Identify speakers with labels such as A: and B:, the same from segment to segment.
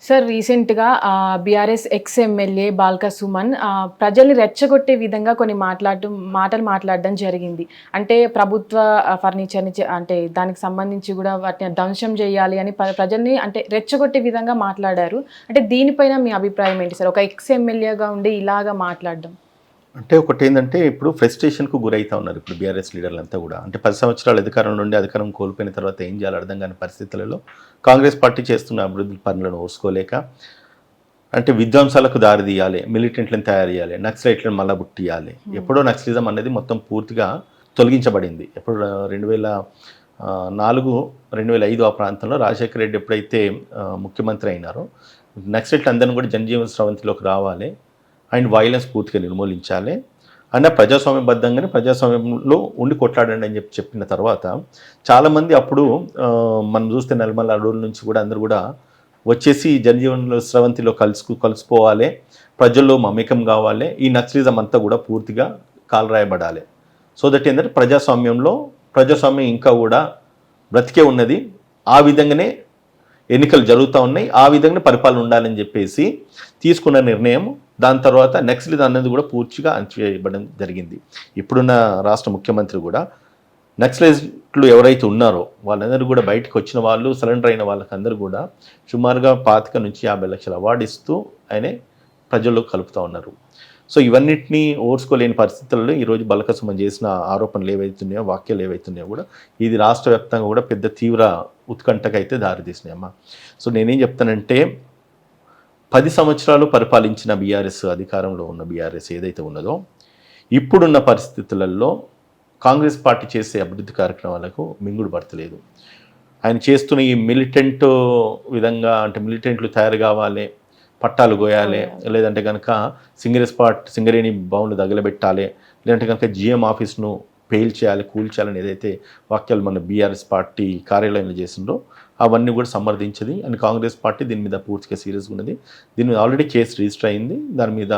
A: Sir రీసెంట్‌గా BRS ex MLA Balka Suman ప్రజల్ని రెచ్చగొట్టే విధంగా కొన్ని మాటలు మాట్లాడడం జరిగింది. అంటే ప్రభుత్వ ఫర్నిచర్‌ని అంటే దానికి సంబంధించి గూడా వాటిని ధ్వంసం జేయాలి అని ప్రజల్ని అంటే రెచ్చగొట్టే విధంగా మాట్లాడారు. అంటే దీనిపైన మీ అభిప్రాయం ఏంటి సార్? ఒక ఎక్స్ ఎమ్మెల్యేగా ఉండి ఇలాగా మాట్లాడడం.
B: అంటే ఒకటేందంటే ఇప్పుడు ఫ్రస్ట్రేషన్‌కు గురైతా ఉన్నారు ఇప్పుడు బీఆర్ఎస్ లీడర్లంతా గూడా. అంటే 10 సంవత్సరాలు అధికారంలో నుండి అధికారం కోల్పోయిన తర్వాత ఏం చేయాలో అర్థం కాని పరిస్థితులలో కాంగ్రెస్ పార్టీ చేస్తున్న అభివృద్ధి పనులను ఓర్చుకోలేక అంటే విధ్వంసాలకు దారి తీయాలి, మిలిటెంట్లను తయారు చేయాలి, నక్సలైట్లను మళ్ళా పుట్టియాలి. ఎప్పుడో నక్సలిజం అనేది మొత్తం పూర్తిగా తొలగించబడింది. ఎప్పుడు 2004, 2005 ఆ ప్రాంతంలో రాజశేఖర రెడ్డి ఎప్పుడైతే ముఖ్యమంత్రి అయినారో నక్సలైట్లు అందరిని కూడా జనజీవన స్రవంతిలోకి రావాలి అండ్ వైలెన్స్ పూర్తిగా నిర్మూలించాలి అండ్ ప్రజాస్వామ్యబద్ధంగానే ప్రజాస్వామ్యంలో ఉండి కొట్లాడండి అని చెప్పిన తర్వాత చాలామంది అప్పుడు మనం చూస్తే నల్మల అడవుల నుంచి కూడా అందరూ కూడా వచ్చేసి జనజీవన స్రవంతిలో కలిసిపోవాలి, ప్రజల్లో మమేకం కావాలి, ఈ నక్సలిజం అంతా కూడా పూర్తిగా కాలరాయబడాలి. సో దట్ ఏంటంటే ప్రజాస్వామ్యం ఇంకా కూడా బ్రతికే ఉన్నది, ఆ విధంగానే ఎన్నికలు జరుగుతూ ఉన్నాయి, ఆ విధంగా పరిపాలన ఉండాలని చెప్పేసి తీసుకున్న నిర్ణయం. దాని తర్వాత నక్సలిజం అనేది కూడా పూర్తిగా అణచివేయబడడం జరిగింది. ఇప్పుడున్న రాష్ట్ర ముఖ్యమంత్రి కూడా నక్సలైట్లు ఎవరైతే ఉన్నారో వాళ్ళందరూ కూడా బయటకు వచ్చిన వాళ్ళు, సరెండర్ అయిన వాళ్ళకందరూ కూడా సుమారుగా 25 నుంచి 50 లక్షల అవార్డు ఇస్తూ ఆయనే ప్రజల్లో కలుపుతూ ఉన్నారు. సో ఇవన్నిటినీ ఓర్చుకోలేని పరిస్థితుల్లో ఈరోజు బాల్క సుమన్ చేసిన ఆరోపణలు ఏవైతున్నాయో, వాక్యాలు ఏవైతున్నాయో కూడా ఇది రాష్ట్ర వ్యాప్తంగా కూడా పెద్ద తీవ్ర ఉత్కంఠకైతే దారితీసినాయమ్మా. సో నేనేం చెప్తానంటే 10 సంవత్సరాలు పరిపాలించిన బీఆర్ఎస్, అధికారంలో ఉన్న బీఆర్ఎస్ ఏదైతే ఉన్నదో ఇప్పుడున్న పరిస్థితులలో కాంగ్రెస్ పార్టీ చేసే అభివృద్ధి కార్యక్రమాలకు మింగుడు పడతలేదు. ఆయన చేస్తున్న ఈ మిలిటెంట్ విధంగా అంటే మిలిటెంట్లు తయారు కావాలి, పట్టాలు గోయాలి, లేదంటే కనుక సింగరేణి భవన్లు తగలబెట్టాలి, లేదంటే కనుక జిఎం ఆఫీస్ను పేల్ చేయాలి, కూల్చేయాలని ఏదైతే వాక్యాలు మన బీఆర్ఎస్ పార్టీ కార్యాలయంలో చేసిందో అవన్నీ కూడా సమర్థించది అండ్ కాంగ్రెస్ పార్టీ దీని మీద పూర్తిగా సీరియస్గా ఉన్నది. దీని మీద ఆల్రెడీ కేసు రిజిస్టర్ అయింది, దాని మీద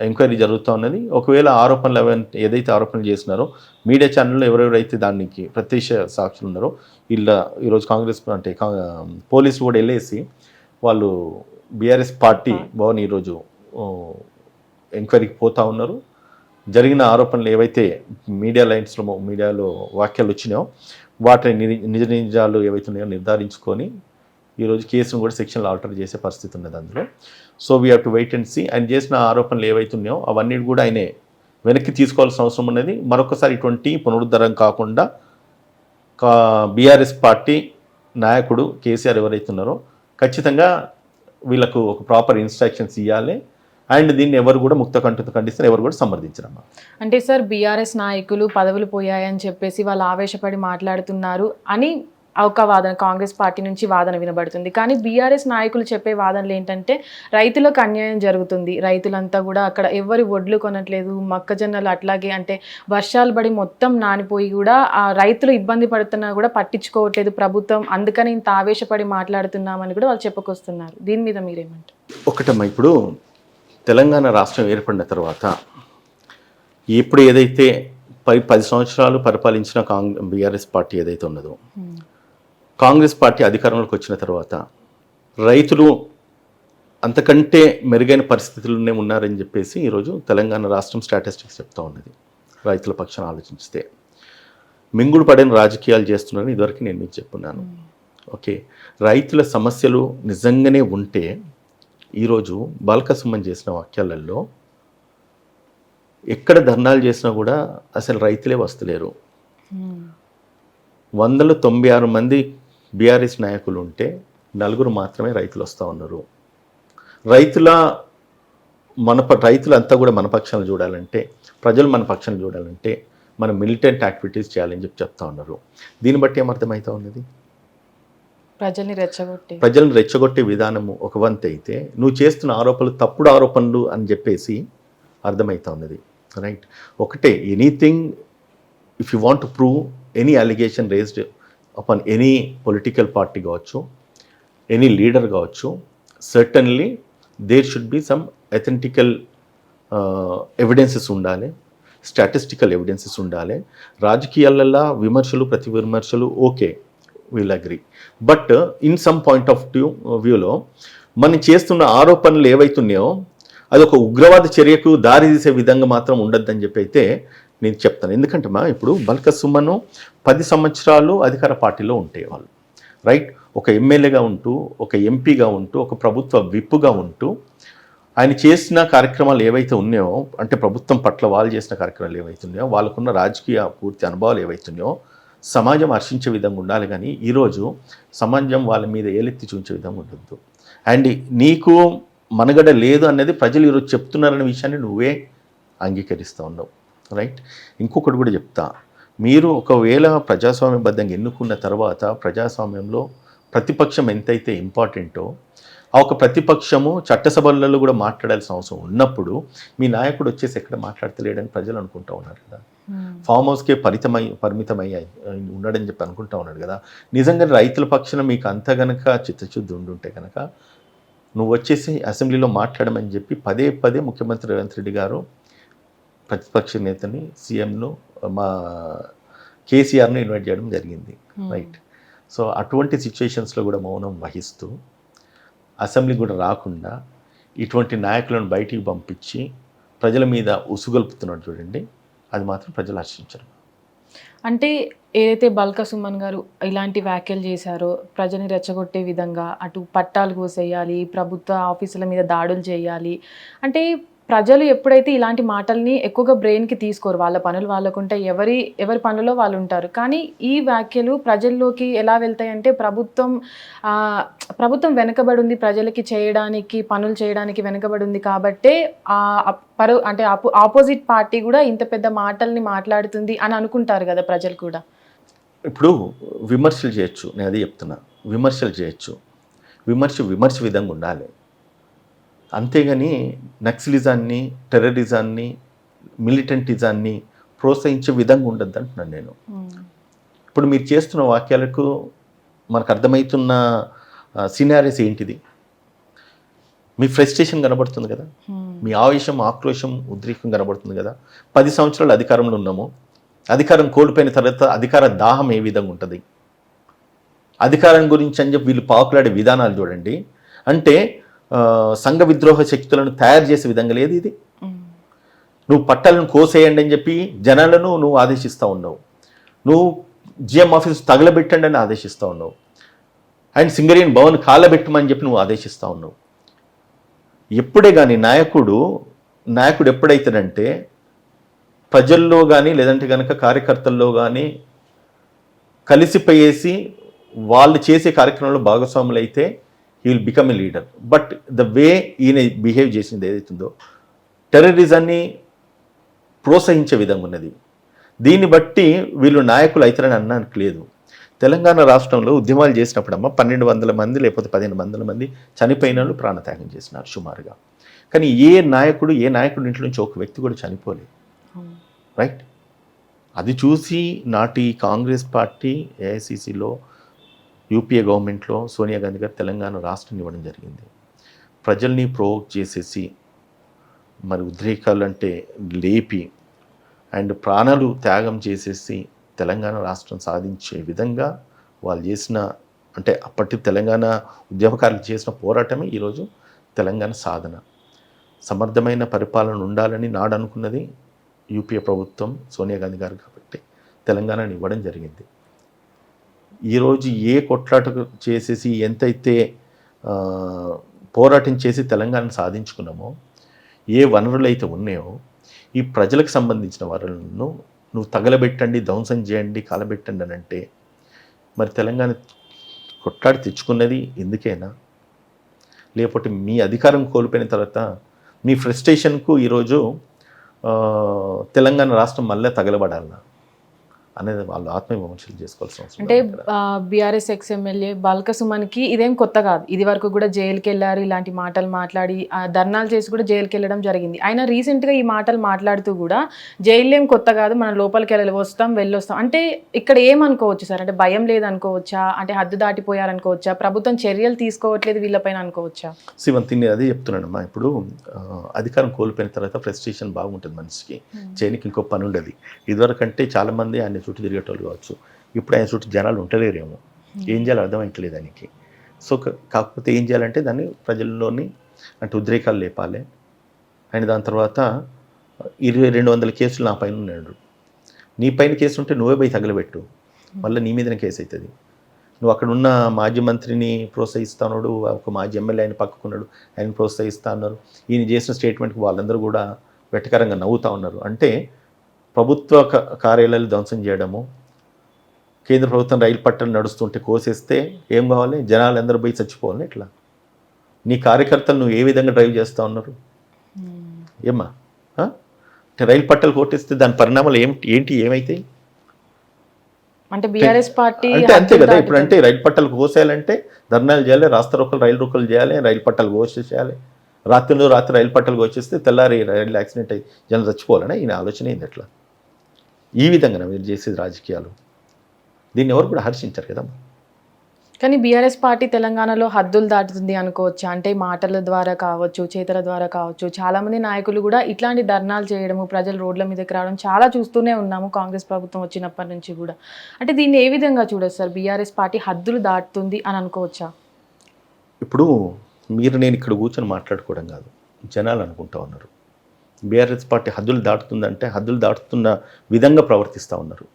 B: ఎంక్వైరీ జరుగుతూ ఉన్నది. ఒకవేళ ఆరోపణలు ఏదైతే ఆరోపణలు చేసినారో మీడియా ఛానల్లో ఎవరెవరైతే దానికి ప్రత్యక్ష సాక్షులు ఉన్నారో ఈరోజు కాంగ్రెస్ అంటే పోలీసులు కూడా వెళ్ళేసి వాళ్ళు బీఆర్ఎస్ పార్టీ భవన్ ఈరోజు ఎంక్వైరీకి పోతూ ఉన్నారు. జరిగిన ఆరోపణలు ఏవైతే మీడియాలో వాక్యాలు వచ్చినాయో వాటిని నిజాలు ఏవైతే ఉన్నాయో నిర్ధారించుకొని ఈరోజు కేసును కూడా సెక్షన్లు ఆల్టర్ చేసే పరిస్థితి ఉన్నది అందులో. So we have to wait and see. ఆయన చేసిన ఆరోపణలు ఏవైతే ఉన్నాయో అవన్నీ కూడా ఆయనే వెనక్కి తీసుకోవాల్సిన అవసరం ఉన్నది. మరొకసారి ఇటువంటి పునరుద్ధరణ కాకుండా బీఆర్ఎస్ పార్టీ నాయకుడు కేసీఆర్ ఎవరైతే ఉన్నారో ఖచ్చితంగా వీళ్ళకు ఒక ప్రాపర్ ఇన్స్ట్రక్షన్స్ ఇవ్వాలి అండ్ దీన్ని ఎవరు కూడా ముక్త కంఠంతో ఖండిస్తారు, ఎవరు కూడా సమర్థించరమ్మా.
A: అంటే సార్ బీఆర్ఎస్ నాయకులు పదవులు పోయాయని చెప్పేసి వాళ్ళు ఆవేశపడి మాట్లాడుతున్నారు అని ఒక వాదన కాంగ్రెస్ పార్టీ నుంచి వాదన వినబడుతుంది. కానీ బీఆర్ఎస్ నాయకులు చెప్పే వాదనలు ఏంటంటే రైతులకు అన్యాయం జరుగుతుంది, రైతులంతా కూడా అక్కడ ఎవరి వడ్లు కొనట్లేదు, మొక్కజొన్నలు అట్లాగే అంటే వర్షాలు పడి మొత్తం నానిపోయి కూడా ఆ రైతులు ఇబ్బంది పడుతున్నా కూడా పట్టించుకోవట్లేదు ప్రభుత్వం, అందుకని ఇంత ఆవేశపడి మాట్లాడుతున్నామని కూడా వాళ్ళు చెప్పుకొస్తున్నారు. దీని మీద మీరేమంటారు?
B: ఒకటమ్మా, ఇప్పుడు తెలంగాణ రాష్ట్రం ఏర్పడిన తర్వాత ఇప్పుడు ఏదైతే 10 సంవత్సరాలు పరిపాలించిన బీఆర్ఎస్ పార్టీ ఏదైతే ఉన్నదో కాంగ్రెస్ పార్టీ అధికారంలోకి వచ్చిన తర్వాత రైతులు అంతకంటే మెరుగైన పరిస్థితుల్లోనే ఉన్నారని చెప్పేసి ఈరోజు తెలంగాణ రాష్ట్రం స్టాటిస్టిక్స్ చెప్తా ఉన్నది. రైతుల పక్షాన ఆలోచిస్తే మింగుడు పడిన రాజకీయాలు చేస్తున్నారని ఇదివరకు నేను మీకు చెప్పున్నాను. ఓకే, రైతుల సమస్యలు నిజంగానే ఉంటే ఈరోజు బాల్క సుమన్ చేసిన వాక్యాలలో ఎక్కడ ధర్నాలు చేసినా కూడా అసలు రైతులే వస్తలేరు. 196 మంది బీఆర్ఎస్ నాయకులు ఉంటే 4 మాత్రమే రైతులు వస్తూ ఉన్నారు. రైతులంతా కూడా మన పక్షాన్ని చూడాలంటే, ప్రజలు మన పక్షాన్ని చూడాలంటే మన మిలిటెంట్ యాక్టివిటీస్ చేయాలని చెప్తా ఉన్నారు. దీన్ని బట్టి ఏమర్థమవుతా ఉన్నది? ప్రజల్ని రెచ్చగొట్టే విధానము ఒక వంతు అయితే నువ్వు చేస్తున్న ఆరోపణలు తప్పుడు ఆరోపణలు అని చెప్పేసి అర్థమవుతా ఉన్నది. రైట్, ఒకటే anything if you want to prove any allegation raised upon any political party కావచ్చు, ఎనీ లీడర్ కావచ్చు, certainly there should be some authentical evidences ఉండాలి, స్టాటిస్టికల్ ఎవిడెన్సెస్ ఉండాలి. రాజకీయాలలో విమర్శలు ప్రతి విమర్శలు okay, will agree. But in some point of వ్యూలో మనం చేస్తున్న ఆరోపణలు ఏవైతున్నాయో అది ఒక ఉగ్రవాద చర్యకు దారి తీసే విధంగా మాత్రం ఉండొద్దని చెప్పి అయితే నేను చెప్తాను. ఎందుకంటే ఇప్పుడు బల్క సుమన్ 10 సంవత్సరాలు అధికార పార్టీలో ఉంటే వాళ్ళు రైట్, ఒక ఎమ్మెల్యేగా ఉంటూ, ఒక ఎంపీగా ఉంటూ, ఒక ప్రభుత్వ విప్పుగా ఉంటూ ఆయన చేసిన కార్యక్రమాలు ఏవైతే ఉన్నాయో, అంటే ప్రభుత్వం పట్ల వాళ్ళు చేసిన కార్యక్రమాలు ఏవైతే ఉన్నాయో, వాళ్ళకున్న రాజకీయ పూర్తి అనుభవాలు ఏవైతున్నాయో సమాజం హర్షించే విధంగా ఉండాలి. కానీ ఈరోజు సమాజం వాళ్ళ మీద ఏలెత్తి చూపించే విధంగా ఉండొద్దు. అండ్ నీకు మనగడ లేదు అనేది ప్రజలు ఈరోజు చెప్తున్నారనే విషయాన్ని నువ్వే అంగీకరిస్తూ ఉన్నావు రైట్. ఇంకొకటి కూడా చెప్తా, మీరు ఒకవేళ ప్రజాస్వామ్యబద్ధంగా ఎన్నుకున్న తర్వాత ప్రజాస్వామ్యంలో ప్రతిపక్షం ఎంతైతే ఇంపార్టెంటో ఆ ఒక ప్రతిపక్షము చట్టసభలలో కూడా మాట్లాడాల్సిన అవసరం ఉన్నప్పుడు మీ నాయకుడు వచ్చేసి ఎక్కడ మాట్లాడతలేడని ప్రజలు అనుకుంటా ఉన్నారు కదా. ఫామ్ హౌస్కే పరిమితమై ఉన్నాడని చెప్పి అనుకుంటా ఉన్నాడు కదా. నిజంగా రైతుల పక్షాన మీకు అంత గనక చిత్తశుద్ధి ఉండుంటే కనుక నువ్వు వచ్చేసి అసెంబ్లీలో మాట్లాడమని చెప్పి పదే పదే ముఖ్యమంత్రి రేవంత్ రెడ్డి గారు ప్రతిపక్ష నేతని, సీఎంను, మా కేసీఆర్ను ఇన్వైట్ చేయడం జరిగింది రైట్. సో అటువంటి సిచ్యుయేషన్స్లో కూడా మౌనం వహిస్తూ అసెంబ్లీ కూడా రాకుండా ఇటువంటి నాయకులను బయటికి పంపించి ప్రజల మీద ఉసుగొల్పుతున్నాడు చూడండి, అది మాత్రం ప్రజలు హర్షించరు.
A: అంటే ఏదైతే బల్క సుమన్ గారు ఇలాంటి వ్యాఖ్యలు చేశారో, ప్రజని రెచ్చగొట్టే విధంగా అటు పట్టాలు కోసేయాలి, ప్రభుత్వ ఆఫీసుల మీద దాడులు చేయాలి అంటే ప్రజలు ఎప్పుడైతే ఇలాంటి మాటల్ని ఎక్కువగా బ్రెయిన్కి తీసుకోరు, వాళ్ళ పనులు వాళ్ళకుంటే ఎవరి పనులలో వాళ్ళు ఉంటారు. కానీ ఈ వ్యాఖ్యలు ప్రజల్లోకి ఎలా వెళ్తాయంటే ప్రభుత్వం వెనుకబడి ఉంది, ప్రజలకి పనులు చేయడానికి వెనుకబడి ఉంది కాబట్టే అంటే ఆపోజిట్ పార్టీ కూడా ఇంత పెద్ద మాటల్ని మాట్లాడుతుంది అని అనుకుంటారు కదా ప్రజలు కూడా.
B: ఇప్పుడు విమర్శలు చేయొచ్చు, నేను అదే చెప్తున్నా, విమర్శలు చేయొచ్చు, విమర్శ విధంగా ఉండాలి. అంతేగాని నక్సలిజాన్ని, టెర్రరిజాన్ని, మిలిటెంటిజాన్ని ప్రోత్సహించే విధంగా ఉండద్దు అంటున్నాను నేను. ఇప్పుడు మీరు చేస్తున్న వాక్యాలకు మనకు అర్థమవుతున్న సినారీస్ ఏంటిది? మీ ఫ్రస్ట్రేషన్ కనబడుతుంది కదా, మీ ఆవేశం, ఆక్రోశం, ఉద్రేకం కనబడుతుంది కదా. 10 సంవత్సరాలు అధికారంలో ఉన్నాము, అధికారం కోల్పోయిన తర్వాత అధికార దాహం ఏ విధంగా ఉంటుంది, అధికారం గురించి అని చెప్పి వీళ్ళు పాకులాడే విధానాలు చూడండి. అంటే సంఘ విద్రోహ శక్తులను తయారు చేసే విధంగా లేదు ఇది. నువ్వు పట్టాలను కోసేయండి అని చెప్పి జనాలను నువ్వు ఆదేశిస్తూ ఉన్నావు, నువ్వు జిఎం ఆఫీస్ తగలబెట్టండి అని ఆదేశిస్తూ ఉన్నావు, అండ్ సింగరేణి భవన్ కాలబెట్టమని చెప్పి నువ్వు ఆదేశిస్తూ ఉన్నావు. ఎప్పుడే కానీ నాయకుడు ఎప్పుడైతాడంటే ప్రజల్లో కానీ లేదంటే కనుక కార్యకర్తల్లో కానీ కలిసిపోయేసి వాళ్ళు చేసే కార్యక్రమంలో భాగస్వాములు అయితే he will become a leader. But the way ఈయన బిహేవ్ చేసింది ఏదైతుందో టెర్రరిజాన్ని ప్రోత్సహించే విధంగా ఉన్నది. దీన్ని బట్టి వీళ్ళు నాయకులు అవుతారని అన్నానికి లేదు. తెలంగాణ రాష్ట్రంలో ఉద్యమాలు చేసినప్పుడమ్మా 1200 మంది లేకపోతే 1500 మంది చనిపోయిన వాళ్ళు ప్రాణత్యాగం చేసినారు సుమారుగా. కానీ ఏ నాయకుడు ఇంట్లో నుంచి ఒక వ్యక్తి కూడా చనిపోలేదు రైట్. అది చూసి నాటి కాంగ్రెస్ పార్టీ ఏఐసిసిలో, యూపీఏ గవర్నమెంట్లో సోనియా గాంధీ గారు తెలంగాణ రాష్ట్రాన్ని ఇవ్వడం జరిగింది. ప్రజల్ని ప్రోవోక్ చేసేసి మరి ఉద్రేకాలు అంటే లేపి అండ్ ప్రాణాలు త్యాగం చేసేసి తెలంగాణ రాష్ట్రం సాధించే విధంగా వాళ్ళు చేసిన, అంటే అప్పటి తెలంగాణ ఉద్యమకారులు చేసిన పోరాటమే ఈరోజు తెలంగాణ సాధన. సమర్థమైన పరిపాలన ఉండాలని నాడు అనుకున్నది యూపీఏ ప్రభుత్వం, సోనియా గాంధీ గారు కాబట్టి తెలంగాణని ఇవ్వడం జరిగింది. ఈరోజు ఏ కొట్లాట చేసేసి ఎంతైతే పోరాటం చేసి తెలంగాణ సాధించుకున్నామో, ఏ వనరులు అయితే ఉన్నాయో ఈ ప్రజలకు సంబంధించిన వనరులను నువ్వు తగలబెట్టండి, ధ్వంసం చేయండి, కాలబెట్టండి అని అంటే మరి తెలంగాణ కొట్లాడి తెచ్చుకున్నది ఎందుకైనా? లేకపోతే మీ అధికారం కోల్పోయిన తర్వాత మీ ఫ్రస్ట్రేషన్కు ఈరోజు తెలంగాణ రాష్ట్రం మళ్ళీ తగలబడాలన్నా అనేది వాళ్ళు ఆత్మవిమర్శలు చేసుకోవాల్సిన అవసరం.
A: అంటే బీఆర్ఎస్ ఎమ్మెల్యే బల్క సుమన్కి ఇదేం కొత్త కాదు, ఇది వరకు కూడా జైలుకి వెళ్ళారు, ఇలాంటి మాటలు మాట్లాడి ధర్నాలు చేసి కూడా జైలుకి వెళ్ళడం జరిగింది. ఆయన రీసెంట్గా ఈ మాటలు మాట్లాడుతూ కూడా జైలు ఏం కొత్త కాదు, మనం లోపలికి వెళ్ళొస్తాం అంటే ఇక్కడ ఏమనుకోవచ్చు సార్? అంటే భయం లేదనుకోవచ్చా, అంటే హద్దు దాటిపోయారనుకోవచ్చా, ప్రభుత్వం చర్యలు తీసుకోవట్లేదు వీళ్ళపైన అనుకోవచ్చా?
B: శివంతిని అదే చెప్తున్నానమ్మా. ఇప్పుడు అధికారం కోల్పోయిన తర్వాత ఫ్రస్ట్రేషన్ బాగుంటుంది మనిషికి, చేయనికి ఇంకో పని ఉండదు. ఇదివరకంటే చాలామంది ఆయన చుట్టూ తిరిగేటోళ్ళు కావచ్చు, ఇప్పుడు ఆయన చుట్టూ జనాలు ఉండలేరేమో ఏం చేయాలో అర్థమవట్లేదు దానికి. సో కాకపోతే ఏం చేయాలంటే దాన్ని ప్రజల్లోని అంటే ఉద్రేకాలు లేపాలి. అండ్ దాని తర్వాత 200 కేసులు నా పైన ఉన్నాడు. నీ పైన కేసు ఉంటే నువ్వే పోయి తగలబెట్టు, మళ్ళీ నీ మీదనే కేసు అవుతుంది. నువ్వు అక్కడ ఉన్న మాజీ మంత్రిని ప్రోత్సహిస్తా ఉన్నాడు, ఒక మాజీ ఎమ్మెల్యే ఆయన పక్కకున్నాడు, ఆయన ప్రోత్సహిస్తా ఉన్నారు. ఈయన చేసిన స్టేట్మెంట్కి వాళ్ళందరూ కూడా వెటకరంగా నవ్వుతూ ఉన్నారు. అంటే ప్రభుత్వ కార్యాలయాలు ధ్వంసం చేయడము, కేంద్ర ప్రభుత్వం రైలు పట్టాలు నడుస్తుంటే కోసేస్తే ఏం కావాలి, జనాలు అందరూ పోయి చచ్చిపోవాలి. ఇట్లా నీ కార్యకర్తలు నువ్వు ఏ విధంగా డ్రైవ్ చేస్తూ ఉన్నారు ఏమ్మా? రైలు పట్టాలు కొట్టేస్తే దాని పరిణామాలు ఏంటి ఏమైతాయి
A: అంటే బీఆర్ఎస్ పార్టీ
B: అంటే అంతే కదా. ఇప్పుడు అంటే రైలు పట్టాలు కోసేయాలంటే ధర్నాలు చేయాలి, రాస్తా రోకలు, రైలు రోకలు చేయాలి, రైలు పట్టాలు కోసేసేయాలి. రాత్రి రైలు పట్టాలు కోసేస్తే తెల్లారి రైలు యాక్సిడెంట్ అయ్యి జనం చచ్చిపోవాలని ఈయన ఆలోచన ఏంది? ఎట్లా ఈ విధంగా మీరు చేసేది రాజకీయాలు? దీన్ని ఎవరు కూడా హర్షించారు కదా.
A: కానీ బీఆర్ఎస్ పార్టీ తెలంగాణలో హద్దులు దాటుతుంది అనుకోవచ్చు. అంటే మాటల ద్వారా కావచ్చు, చేతల ద్వారా కావచ్చు, చాలామంది నాయకులు కూడా ఇట్లాంటి ధర్నాలు చేయడము, ప్రజలు రోడ్ల మీదకి రావడం చాలా చూస్తూనే ఉన్నాము కాంగ్రెస్ ప్రభుత్వం వచ్చినప్పటి నుంచి కూడా. అంటే దీన్ని ఏ విధంగా చూడొచ్చు సార్? బీఆర్ఎస్ పార్టీ హద్దులు దాటుతుంది అని అనుకోవచ్చా?
B: ఇప్పుడు నేను ఇక్కడ కూర్చొని మాట్లాడుకోవడం కాదు, జనాలు అనుకుంటా ఉన్నారు బీఆర్ఎస్ పార్టీ హద్దులు దాటుతుందంటే హద్దులు దాటుతున్న విధంగా ప్రవర్తిస్తూ ఉన్నారు.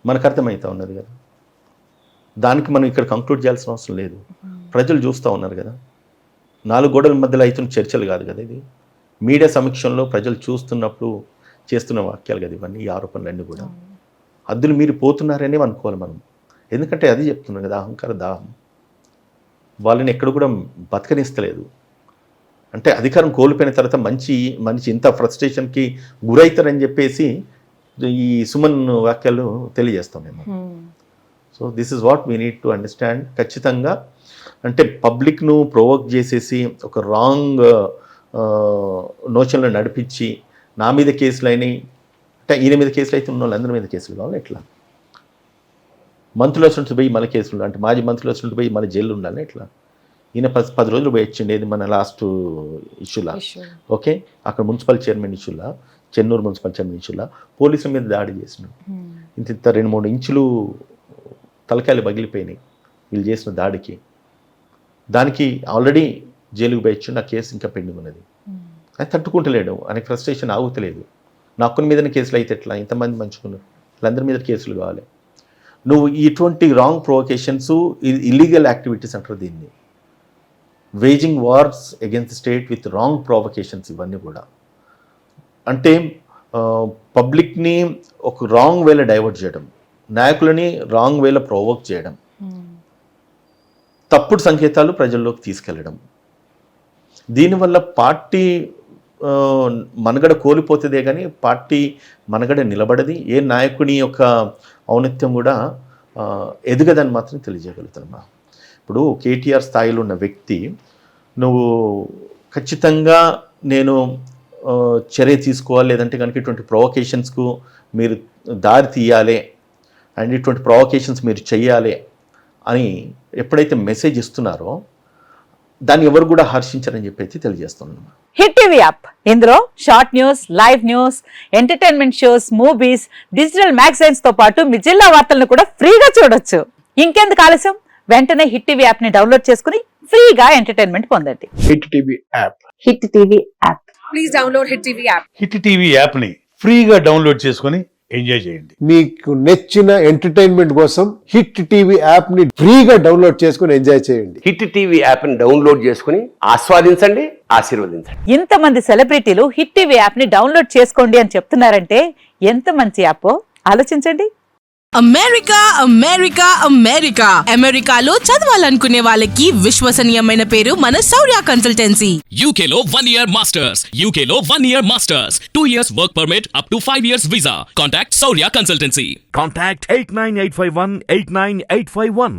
B: మనకు అర్థమవుతూ ఉన్నది కదా. దానికి మనం ఇక్కడ కంక్లూడ్ చేయాల్సిన అవసరం లేదు. ప్రజలు చూస్తూ ఉన్నారు కదా. 4 గోడల మధ్యలో అవుతున్న చర్చలు కాదు కదా ఇది. మీడియా సమీక్షంలో ప్రజలు చూస్తున్నప్పుడు చేస్తున్న వాక్యాలు కదా ఇవన్నీ. ఈ ఆరోపణలన్నీ కూడా హద్దులు మీరు పోతున్నారనే అనుకోవాలి మనం. ఎందుకంటే అది చెప్తున్నాం కదా, అహంకార దాహం వాళ్ళని ఎక్కడ కూడా బతకనిస్తలేదు. అంటే అధికారం కోల్పోయిన తర్వాత మంచి ఇంత ఫ్రస్ట్రేషన్కి గురవుతారని చెప్పేసి ఈ సుమన్ వాక్యాలు తెలియజేస్తాం మేము. So this is what we need to understand. ఖచ్చితంగా అంటే పబ్లిక్ను ప్రొవోక్ చేసేసి ఒక రాంగ్ నోషన్లో నడిపించి నా మీద కేసులు అయినాయి అంటే ఈయన మీద కేసులు అయితే ఉన్న వాళ్ళందరి మీద కేసులు కావాలి. ఎట్లా మంత్రులు వచ్చినట్టు పోయి మన కేసులు అంటే మాజీ మంత్రులు వచ్చినట్టు పోయి మన జైలు ఉండాలి. ఎట్లా ఈయన 10 రోజులు పోయి వచ్చింది. ఏది మన లాస్ట్ ఇష్యూలా, ఓకే, అక్కడ మున్సిపల్ చైర్మన్ ఇష్యూలా, చెన్నూరు మున్సిపల్ చైర్మన్ ఇష్యూలా పోలీసుల మీద దాడి చేసినాడు. ఇంత 2-3 ఇంచులు తలకాయలు పగిలిపోయినాయి వీళ్ళు చేసిన దాడికి. దానికి ఆల్రెడీ జైలుకు పోయొచ్చు, నా కేసు ఇంకా పెండింగ్ ఉన్నది. అది తట్టుకుంటలేడు, ఆయనకి ఫ్రస్ట్రేషన్ ఆగుతలేదు. నా ఒక్కరి మీదనే కేసులు అయితే ఎట్లా, ఇంతమంది మంచుకున్నారు, వీళ్ళందరి మీద కేసులు కావాలి. నువ్వు ఇటువంటి రాంగ్ ప్రొవొకేషన్స్, ఇల్లీగల్ యాక్టివిటీస్ అంటారు దీన్ని. Waging wars against state with wrong provocations ఇవన్నీ కూడా. అంటే పబ్లిక్ని ఒక రాంగ్ వేలో డైవర్ట్ చేయడం, నాయకులని రాంగ్ వేలో ప్రొవోక్ చేయడం, తప్పుడు సంకేతాలు ప్రజల్లోకి తీసుకెళ్ళడం. దీనివల్ల పార్టీ మనగడ కోల్పోతుందే కానీ పార్టీ మనగడ నిలబడది. ఏ నాయకుని యొక్క ఔన్నత్యం కూడా ఎదగదని మాత్రం తెలియజేయగలుగుతున్నా. ఇప్పుడు కేటీఆర్ స్థాయిలో ఉన్న వ్యక్తి నువ్వు ఖచ్చితంగా నేను చర్య తీసుకోవాలి, లేదంటే కనుక ఇటువంటి ప్రొవొకేషన్స్కు మీరు దారి తీయాలి అండ్ ఇటువంటి ప్రొవొకేషన్స్ మీరు చెయ్యాలి అని ఎప్పుడైతే మెసేజ్ ఇస్తున్నారో దాన్ని ఎవరు కూడా హర్షించారని చెప్పి తెలియజేస్తున్నాను.
C: హిట్ టీవీ యాప్, ఇందులో short news, live news, entertainment shows, movies, digital magazines తో పాటు మీ జిల్లా వార్తలను కూడా ఫ్రీగా చూడొచ్చు. ఇంకెందుకు ఆలస్యం, వెంటనే హిట్ టీవీ యాప్ ని డౌన్లోడ్ చేసుకుని ఫ్రీగా ఎంటర్టైన్మెంట్ పొందండి.
D: Hit TV app.
C: Hit TV app.
E: Please download hit TV app.
D: Hit TV app ని ఫ్రీగా డౌన్లోడ్ చేసుకుని ఎంజాయ్ చేయండి.
F: మీకు నచ్చిన ఎంటర్టైన్మెంట్ కోసం హిట్ టీవీ యాప్ ని ఫ్రీగా డౌన్లోడ్ చేసుకుని ఎంజాయ్ చేయండి.
G: హిట్ టీవీ యాప్ ని డౌన్లోడ్ చేసుకుని ఆస్వాదించండి, ఆశీర్వదించండి.
C: ఇంతమంది సెలబ్రిటీలు హిట్ టీవీ యాప్ ని డౌన్లోడ్ చేసుకోండి అని చెప్తున్నారంటే ఎంత మంచి యాప్ ఆలోచించండి.
E: అమెరికా అమెరికా అమెరికా అమెరికాలో చదవాలనుకునే వాళ్ళకి విశ్వసనీయమైన పేరు మన శౌర్య కన్సల్టెన్సీ.
H: UK లో 1 year masters, UK లో 1 year masters, 2 years work permit up to 5 years visa. Contact Saurya Consultancy.
I: Contact 89851 89851.